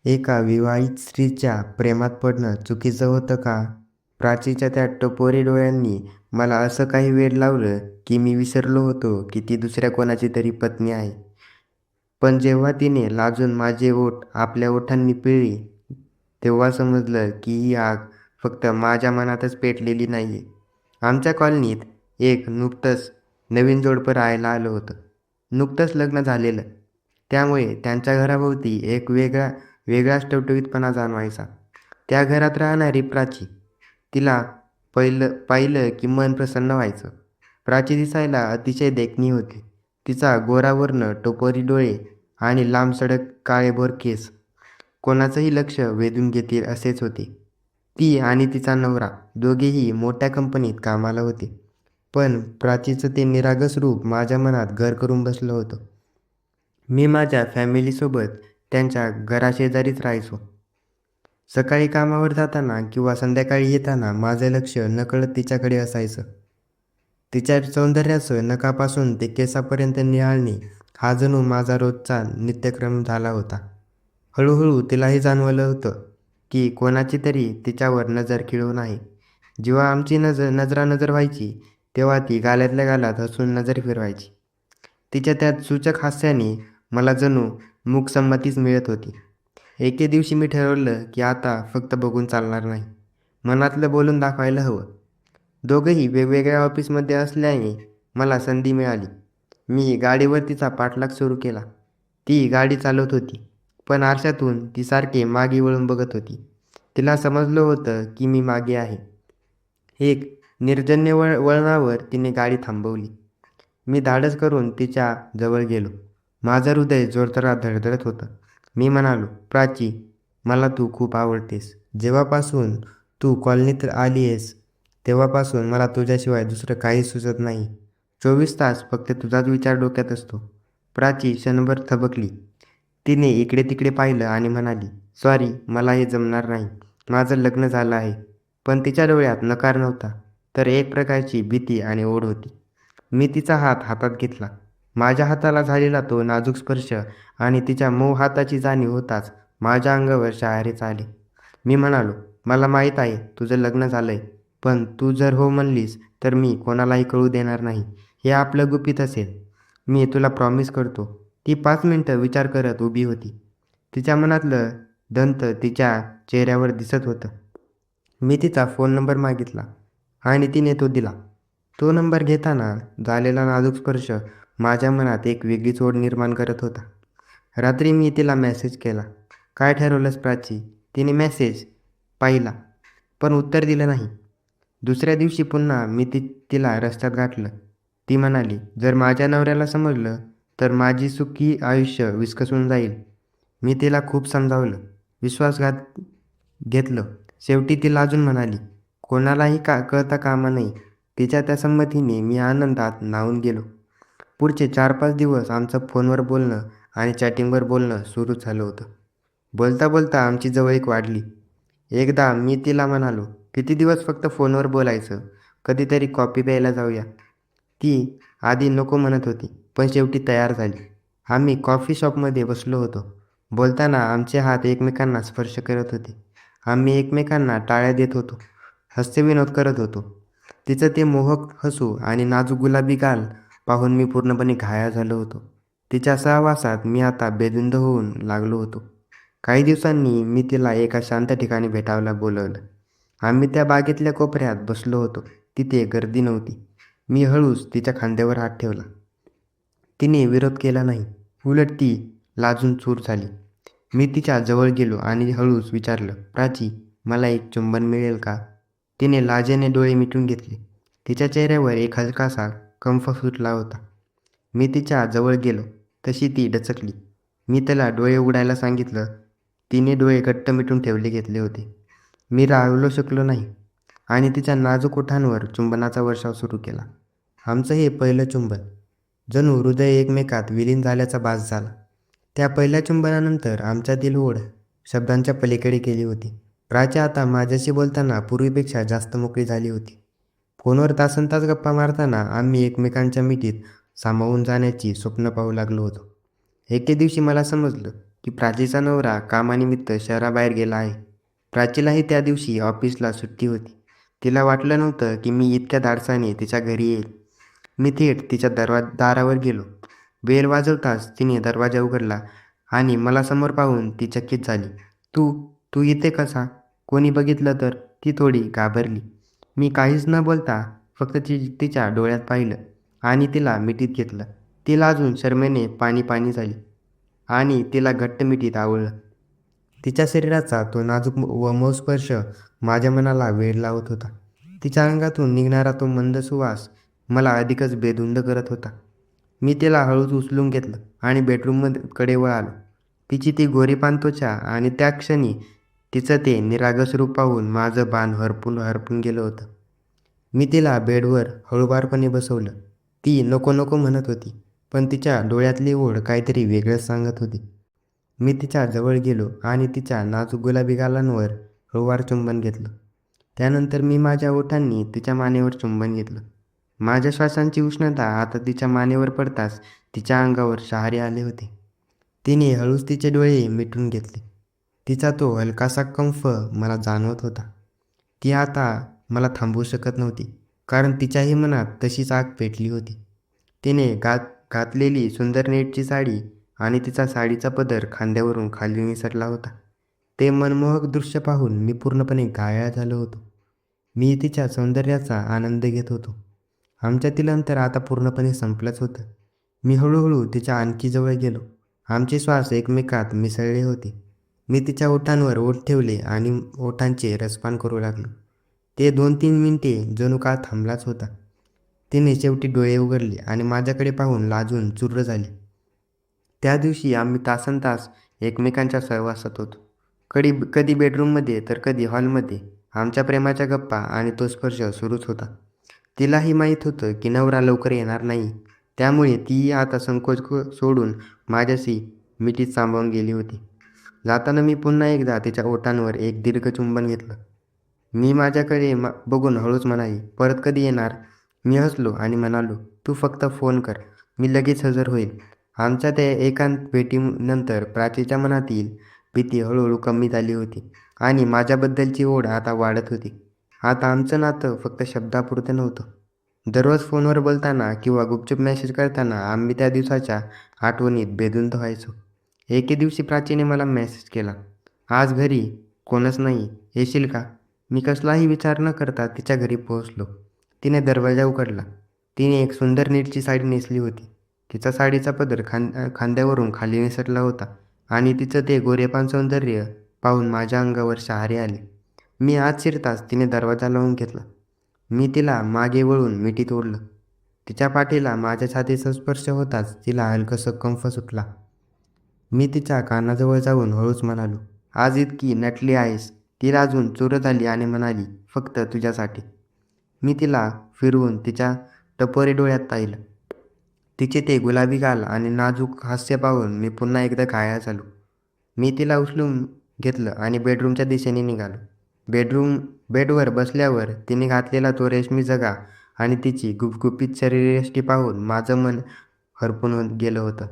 एका विवाहित स्त्रीच्या प्रेमात पडणं चुकीचं होतं का? प्राचीच्या त्या टपोरी डोळ्यांनी मला असं काही वेड लावलं की मी विसरलो होतो की ती दुसऱ्या कोणाची तरी पत्नी आहे. पण जेव्हा तिने लाजून माझे ओठ आपल्या ओठांनी पिळली, तेव्हा समजलं की ही आग फक्त माझ्या मनातच पेटलेली नाहीये. आमच्या कॉलनीत एक नुकतंच नवीन जोडपं राहायला आलं होतं. नुकतंच लग्न झालेलं. त्यामुळे त्यांच्या घराभोवती एक वेगळाच टवटवीतपणा जाणवायचा. त्या घरात राहणारी प्राची, तिला पाहिलं की मन प्रसन्न व्हायचं. प्राची दिसायला अतिशय देखणी होती. तिचा गोरावर्ण, टपोरी डोळे आणि लांबसडक काळेभोर केस कोणाचंही लक्ष वेधून घेतील असेच होते. ती आणि तिचा नवरा दोघेही मोठ्या कंपनीत कामाला होते. पण प्राचीचं ते निरागस रूप माझ्या मनात घर करून बसलं होतं. मी माझ्या फॅमिलीसोबत त्यांच्या घराशेजारीच राहायचो. सकाळी कामावर जाताना किंवा संध्याकाळी येताना माझं लक्ष नकळत तिच्याकडे असायचं. तिच्या सौंदर्याचं नखापासून ते केसापर्यंत निहाळणे हा जणू माझा रोजचा नित्यक्रम झाला होता. हळूहळू तिलाही जाणवलं होतं की कोणाची तरी तिच्यावर नजर खिळून आहे. जेव्हा आमची नजरानजर व्हायची, तेव्हा ती गालातल्या गालात हसून नजर फिरवायची. तिच्या त्या सूचक हास्याने मला जणू मूकसंमतीच मिळत होती. एके दिवशी मी ठरवलं की आता फक्त बघून चालणार नाही. मनातलं बोलून दाखवायला हवं. दोघंही वेगवेगळ्या ऑफिसमध्ये असल्याने मला संधी मिळाली. मी गाडीवर तिचा पाठलाग सुरू केला. ती गाडी चालवत होती, पण आरशातून ती सारखी मागे वळून बघत होती. तिला समजलं होतं की मी मागे आहे. एक निर्जन्य वळणावर तिने गाडी थांबवली. मी धाडस करून तिच्या जवळ गेलो. माझं हृदय जोरदार धडधडत होतं. मी म्हणालो, प्राची, मला तू खूप आवडतेस. जेव्हापासून तू कॉलनीत आली आहेस, तेव्हापासून मला तुझ्याशिवाय दुसरं काही सुचत नाही. 24 तास फक्त तुझाच विचार डोक्यात असतो. प्राची क्षणभर थबकली. तिने इकडे तिकडे पाहिलं आणि म्हणाली, सॉरी, मला हे जमणार नाही. माझं लग्न झालं आहे. पण तिच्या डोळ्यात नकार नव्हता, तर एक प्रकारची भीती आणि ओढ होती. मी तिचा हात हातात घेतला. माझ्या हाताला झालेला तो नाजूक स्पर्श आणि तिच्या मऊ हाताची जाणीव होताच माझ्या अंगावर शहारे आले. मी म्हणालो, मला माहीत आहे तुझं लग्न झालंय, पण तू जर हो म्हणलीस तर मी कोणालाही कळू देणार नाही. हे आपलं गुपित असेल. मी तुला प्रॉमिस करतो. ती 5 मिनिटं विचार करत उभी होती. तिच्या मनातलं दंत तिच्या चेहऱ्यावर दिसत होतं. मी तिचा फोन नंबर मागितला आणि तिने तो दिला. तो नंबर घेताना झालेला नाजूक स्पर्श माझ्या मनात एक वेगळीच ओढ निर्माण करत होता. रात्री मी तिला मेसेज केला, काय ठरवलंस प्राची? तिने मेसेज पाहिला, पण उत्तर दिलं नाही. दुसऱ्या दिवशी पुन्हा मी तिला रस्त्यात गाठलं. ती म्हणाली, जर माझ्या नवऱ्याला समजलं तर माझी सुखी आयुष्य विस्कसून जाईल. मी तिला खूप समजावलं, विश्वासघात घेतलं. शेवटी ती लाजून म्हणाली, कोणालाही कळता कामा नये. तिच्या त्या संमतीने मी आनंदात न्हाऊन गेलो. पुढचे 4-5 दिवस आमचं फोनवर बोलणं आणि चॅटिंगवर बोलणं सुरू झालं होतं. बोलता बोलता आमची जवळीक वाढली. एकदा मी तिला म्हणालो, किती दिवस फक्त फोनवर बोलायचं, कधीतरी कॉफी प्यायला जाऊया. ती आधी नको म्हणत होती, पण शेवटी तयार झाली. आम्ही कॉफी शॉपमध्ये बसलो होतो. बोलताना आमचे हात एकमेकांना स्पर्श करत होते. आम्ही एकमेकांना टाळ्या देत होतो, हास्यविनोद करत होतो. तिचं ते मोहक हसू आणि नाजूक गुलाबी गाल पाहून मी पूर्णपणे घायाळ झालो होतो. तिच्या सहवासात मी आता बेधुंद होऊन लागलो होतो. काही दिवसांनी मी तिला एका शांत ठिकाणी भेटायला बोलवलं. आम्ही त्या बागेतल्या कोपऱ्यात बसलो होतो. तिथे गर्दी नव्हती. मी हळूच तिच्या खांद्यावर हात ठेवला. तिने विरोध केला नाही. उलट ती लाजून चूर झाली. मी तिच्या जवळ गेलो आणि हळूच विचारलं, प्राची, मला एक चुंबन मिळेल का? तिने लाजेने डोळे मिटून घेतले. तिच्या चेहऱ्यावर एक हलकासा कंप सुटला होता. मी तिच्या जवळ गेलो तशी ती डचकली. मी तिला डोळे उघडायला सांगितलं. तिने डोळे घट्ट मिटून घेतले होते. मी राहवलो शकलो नाही आणि तिच्या नाजूक ओठांवर चुंबनाचा वर्षाव सुरू केला. आमचं हे पहिलं चुंबन जणू हृदय एकमेकात विलीन झाल्याचा भास झाला. त्या पहिल्या चुंबनानंतर आमच्यातील ओढ शब्दांच्या पलीकडे गेली होती. प्राची आता माझ्याशी बोलताना पूर्वीपेक्षा जास्त मोकळी झाली होती. फोनवर तासनतास गप्पा मारताना आम्ही एकमेकांच्या मिठीत सामावून जाण्याची स्वप्न पाहू लागलो होतो. एके दिवशी मला समजलं की प्राचीचा नवरा कामानिमित्त शहराबाहेर गेला आहे. प्राचीलाही त्या दिवशी ऑफिसला सुट्टी होती. तिला वाटलं नव्हतं की मी इतक्या धाडसाने तिच्या घरी येईल. मी थेट तिच्या दारावर गेलो. बेल वाजवताच तिने दरवाजा उघडला आणि मला समोर पाहून ती चकित झाली. "तू तू इथे कसा? कोणी बघितलं तर?" ती थोडी घाबरली. मी काहीच न बोलता फक्त तिच्या डोळ्यात पाहिलं आणि तिला मिठीत घेतलं. तिला अजून शरमेने पाणी झाली आणि तिला घट्ट मिठीत आवळलं. तिच्या शरीराचा तो नाजूक व मऊ स्पर्श माझ्या मनाला वेड लावत होता. तिच्या अंगातून निघणारा तो मंद सुवास मला अधिकच बेधुंद करत होता. मी तिला हळूच उचलून घेतलं आणि बेडरूमकडे वळालो. तिची ती गोरीपान त्वचा आणि त्या क्षणी तिचं ते निरागस रूप पाहून माझं भान हरपून गेलं होतं. मी तिला बेडवर हळूवारपणे बसवलं. ती नको नको म्हणत होती, पण तिच्या डोळ्यातली ओढ काहीतरी वेगळंच सांगत होती. मी तिच्या जवळ गेलो आणि तिच्या नाजूक गुलाबी गालांवर हळूवार चुंबन घेतलं. त्यानंतर मी माझ्या ओठांनी तिच्या मानेवर चुंबन घेतलं. माझ्या श्वासांची उष्णता आता तिच्या मानेवर पडताच तिच्या अंगावर शहारे आले होते. तिने हळूच तिचे डोळे मिटून घेतले. तिचा तो हलकासा कंफ मला जाणवत होता. ती आता मला थांबवू शकत नव्हती, कारण तिच्याही मनात तशीच आग पेटली होती. तिने घातलेली सुंदर नेटची साडी आणि तिचा साडीचा पदर खांद्यावरून खाली निसटला होता. ते मनमोहक दृश्य पाहून मी पूर्णपणे घायाळ झालो होतो. मी तिच्या सौंदर्याचा आनंद घेत होतो. आमच्यातील अंतर आता पूर्णपणे संपलंच होतं. मी हळूहळू तिच्या आणखी जवळ गेलो. आमचे श्वास एकमेकात मिसळले होते. मी तिच्या ओठांवर ओठ ठेवले आणि ओठांचे रसपान करू लागलो. ते 2-3 मिनिटे जणू काळ थांबलाच होता. तिने शेवटी डोळे उघडले आणि माझ्याकडे पाहून लाजून चुर्र झाली. त्या दिवशी आम्ही तासनतास एकमेकांच्या सहवासात होतो. कधी बेडरूममध्ये तर कधी हॉलमध्ये. आमच्या प्रेमाच्या गप्पा आणि तो स्पर्श सुरूच होता. तिलाही माहीत होतं की नवरा लवकर येणार नाही, त्यामुळे तीही आता संकोच सोडून माझ्याशी मिठीत सामावून गेली होती. जाताना मी पुन्हा एकदा तिच्या ओठांवर एक दीर्घ चुंबन घेतलं. मी माझ्याकडे बघून हळूच म्हणाली, "परत कधी येणार?" मी हसलो आणि म्हणालो, "तू फक्त फोन कर, मी लगेच हजर होईल." आमच्या त्या एकांत भेटीनंतर प्राचीच्या मनातील भीती हळूहळू कमी झाली होती आणि माझ्याबद्दलची ओढ आता वाढत होती. आता आमचं नातं फक्त शब्दापुरतं नव्हतं. दररोज फोनवर बोलताना किंवा गुपचूप मेसेज करताना आम्ही त्या दिवसाच्या आठवणीत बेधुंद व्हायचो. एके दिवशी प्राचीने मला मेसेज केला, "आज घरी कोणच नाही, येशील का?" मी कसलाही विचार न करता तिच्या घरी पोहोचलो. तिने दरवाजा उघडला. तिने एक सुंदर नेटची साडी नेसली होती. तिचा साडीचा पदर खांद्यावरून खाली निसटला होता आणि तिचं ते गोरेपान सौंदर्य पाहून माझ्या अंगावर शहारे आले. मी आत शिरताच तिने दरवाजा लावून घेतला. मी तिला मागे वळून मिठीत ओढलं. तिच्या पाठीला माझ्या छातीचा स्पर्श होताच तिला हलकंसं कंफ सुटला. मी तिच्या कानाजवळ जाऊन हळूच म्हणालो, "आज इतकी नटली आहेस." ती लाजून चुर झाली आणि म्हणाली, "फक्त तुझ्यासाठी." मी तिला फिरवून तिच्या टपोरे डोळ्यात पाहिलं. तिचे ते गुलाबी गाल आणि नाजूक हास्य पाहून मी पुन्हा एकदा घायाळ झालो. मी तिला उचलून घेतलं आणि बेडरूमच्या दिशेने निघालो. बेडवर बसल्यावर तिने घातलेला तो रेशमी जगा आणि तिची गुपगुपीत शरीरयष्टी पाहून माझं मन हरपून गेलं होतं.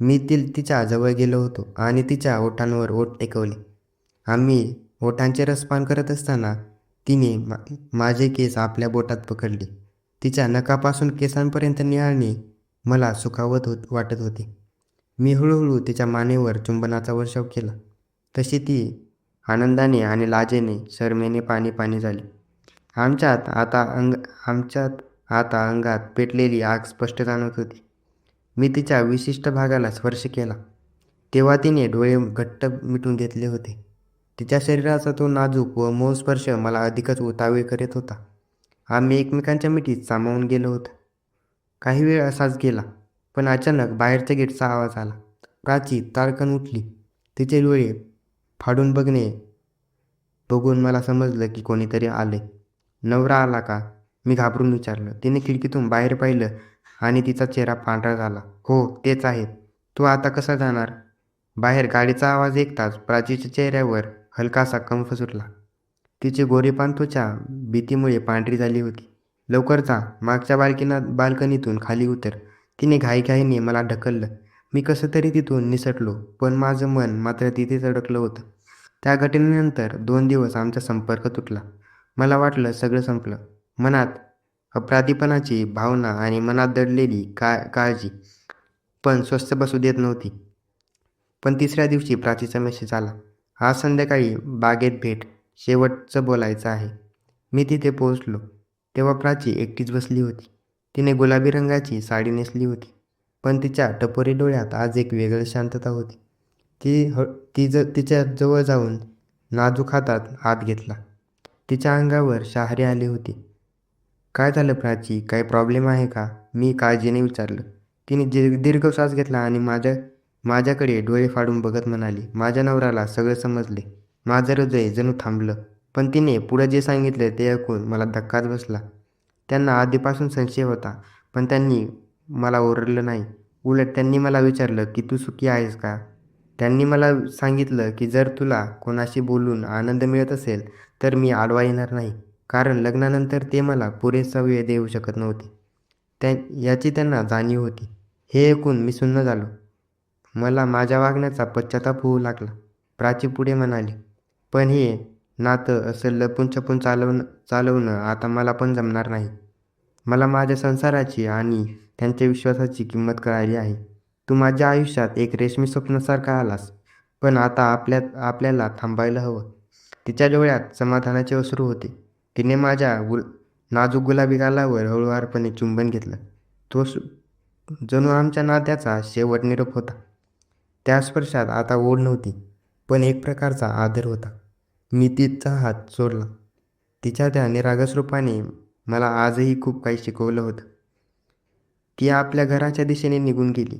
मी तिच्या जवळ गेलो होतो आणि तिच्या ओठांवर ओठ टेकवले. आम्ही ओठांचे रसपान करत असताना तिने माझे केस आपल्या बोटात पकडले. तिच्या नखापासून केसांपर्यंत निहाळणे मला सुखावत वाटत होते. मी हळूहळू तिच्या मानेवर चुंबनाचा वर्षाव केला. तशी ती आनंदाने आणि लाजेने शरमेने पाणी झाली. आमच्यात आता अंगात पेटलेली आग स्पष्ट जाणवत होती. मी तिच्या विशिष्ट भागाला स्पर्श केला तेव्हा तिने डोळे घट्ट मिटून घेतले होते. तिच्या शरीराचा तो नाजूक व मऊ स्पर्श मला अधिकच उतावीळ करीत होता. आम्ही एकमेकांच्या मिठीत सामावून गेलो होतो. काही वेळ असाच गेला, पण अचानक बाहेरच्या गेटचा आवाज आला. प्राची ताडकन उठली. तिचे डोळे फाडून बघून मला समजलं की कोणीतरी आले. "नवरा आला का?" मी घाबरून विचारलं. तिने खिडकीतून बाहेर पाहिलं आणि तिचा चेहरा पांढरा झाला. "हो, तेच आहेत. तू आता कसा जाणार?" बाहेर गाडीचा आवाज ऐकताच प्राचीच्या चेहऱ्यावर हलकासा कंफ सुटला. तिची गोरीपान त्वचा भीतीमुळे पांढरी झाली होती. "लवकर जा, मागच्या बाल्कनीतून खाली उतर." तिने घाईघाईने मला ढकललं मी कसं तरी तिथून निसटलो, पण माझं मन मात्र तिथेच अडकलं होतं. त्या घटनेनंतर 2 दिवस आमचा संपर्क तुटला. मला वाटलं सगळं संपलं. मनात अपराधीपणाची भावना आणि मनात दडलेली काळजी पण स्वस्थ बसू देत नव्हती. पण तिसऱ्या दिवशी प्राचीचा मेसेज आला. आज संध्याकाळी बागेत भेट, शेवटचं बोलायचं आहे. मी तिथे पोहोचलो. तेव्हा प्राची एकटीच बसली होती. तिने गुलाबी रंगाची साडी नेसली होती. पण तिच्या टपोरी डोळ्यात आज एक वेगळी शांतता होती. ती ह तिच्या जवळ जाऊन नाजूक हातात हात घेतला. तिच्या अंगावर शहारे आले होते. "काय झालं प्राची? काही प्रॉब्लेम आहे का?" मी काळजीने विचारलं. तिने दीर्घ श्वास घेतला आणि माझ्याकडे डोळे फाडून बघत म्हणाली, "माझ्या नवऱ्याला सगळं समजले." माझं हृदय जणू थांबलं. पण तिने पुढे जे सांगितले ते ऐकून मला धक्काच बसला. त्यांना आधीपासून संशय होता, पण त्यांनी मला ओरडलं नाही. उलट त्यांनी मला विचारलं, की "तू सुखी आहेस का?" त्यांनी मला सांगितलं, की "जर तुला कोणाशी बोलून आनंद मिळत असेल, तर मी आडवा येणार नाही." कारण लग्नानंतर ते मला पुरेसा वेळ देऊ शकत नव्हते. याची त्यांना जाणीव होती. हे ऐकून मी सुन्न झालो. मला माझ्या वागण्याचा पश्चाताप होऊ लागला. प्राची पुढे म्हणाली, "पण हे नातं असं लपून-छपून चालवणं आता मला पण जमणार नाही. मला माझ्या संसाराची आणि त्यांच्या विश्वासाची किंमत कळाली आहे. तू माझ्या आयुष्यात एक रेशमी स्वप्नासारखा आलास, पण आता आपल्याला थांबायला हवं." तिच्या डोळ्यात समाधानाचे अश्रू होते. तिने माझ्या नाजूक गुलाबी गालावर हळुवारपणे चुंबन घेतलं. तो जणू आमच्या नात्याचा शेवट निरोप होता. त्या स्पर्शात आता ओढ नव्हती, पण एक प्रकारचा आदर होता. मी तिचा हात सोडला. तिच्या त्या निरागस रूपाने मला आजही खूप काही शिकवलं होतं. ती आपल्या घराच्या दिशेने निघून गेली.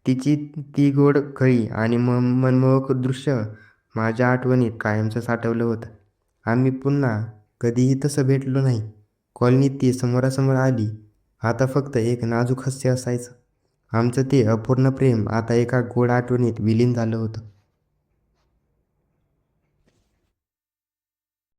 तिची ती गोड कळी आणि मनमोहक दृश्य माझ्या आठवणीत कायमचं साठवलं होतं. आम्ही पुन्हा कधीही तसं भेटलो नाही. कॉलनीत ती समोरासमोर आली. आता फक्त एक नाजूक हास्य असायचं. आमचं ते अपूर्ण प्रेम आता एका गोड आठवणीत विलीन झालं होतं.